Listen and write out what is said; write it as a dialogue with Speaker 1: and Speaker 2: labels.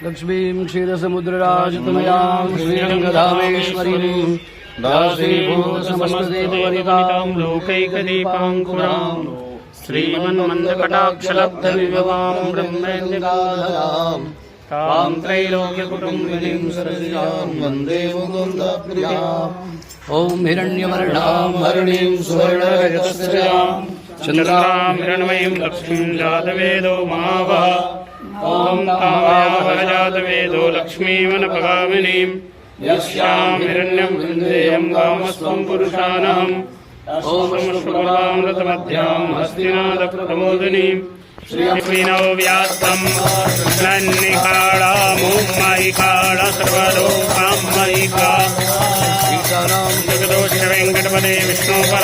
Speaker 1: लक्ष्मीं क्षीरसमुद्रराजतनयां श्रीरङ्गधामेश्वरीं दासीभूतसमस्तदेववनितां
Speaker 2: लोकैकदीपाङ्कुरां श्रीमन्मन्दकटाक्षलब्धविभवां ब्रह्मेन्द्रगाधरां तां त्रैलोक्यकुटुम्बिनीं सरसिजां वन्दे मुकुन्दप्रियाम्।
Speaker 1: ॐ हिरण्यवर्णां हरिणीं सुवर्णरजतस्रजां
Speaker 2: चन्द्रां हिरण्मयीं लक्ष्मीं जातवेदो महावः। ॐ तामयाः जातवेदो लक्ष्मीमनपगामिनीं यस्यां हिरण्यं विन्देयं कामस्त्वं पुरुषाणाम्। ॐ शुक्लामृतमध्यां हस्तिनादप्रमोदिनीं श्रीविनो व्यासं नन्निकाळामुम्मयिकाळ सर्वलोकां मयिका जगदोष वेङ्कटपदे विष्णुपर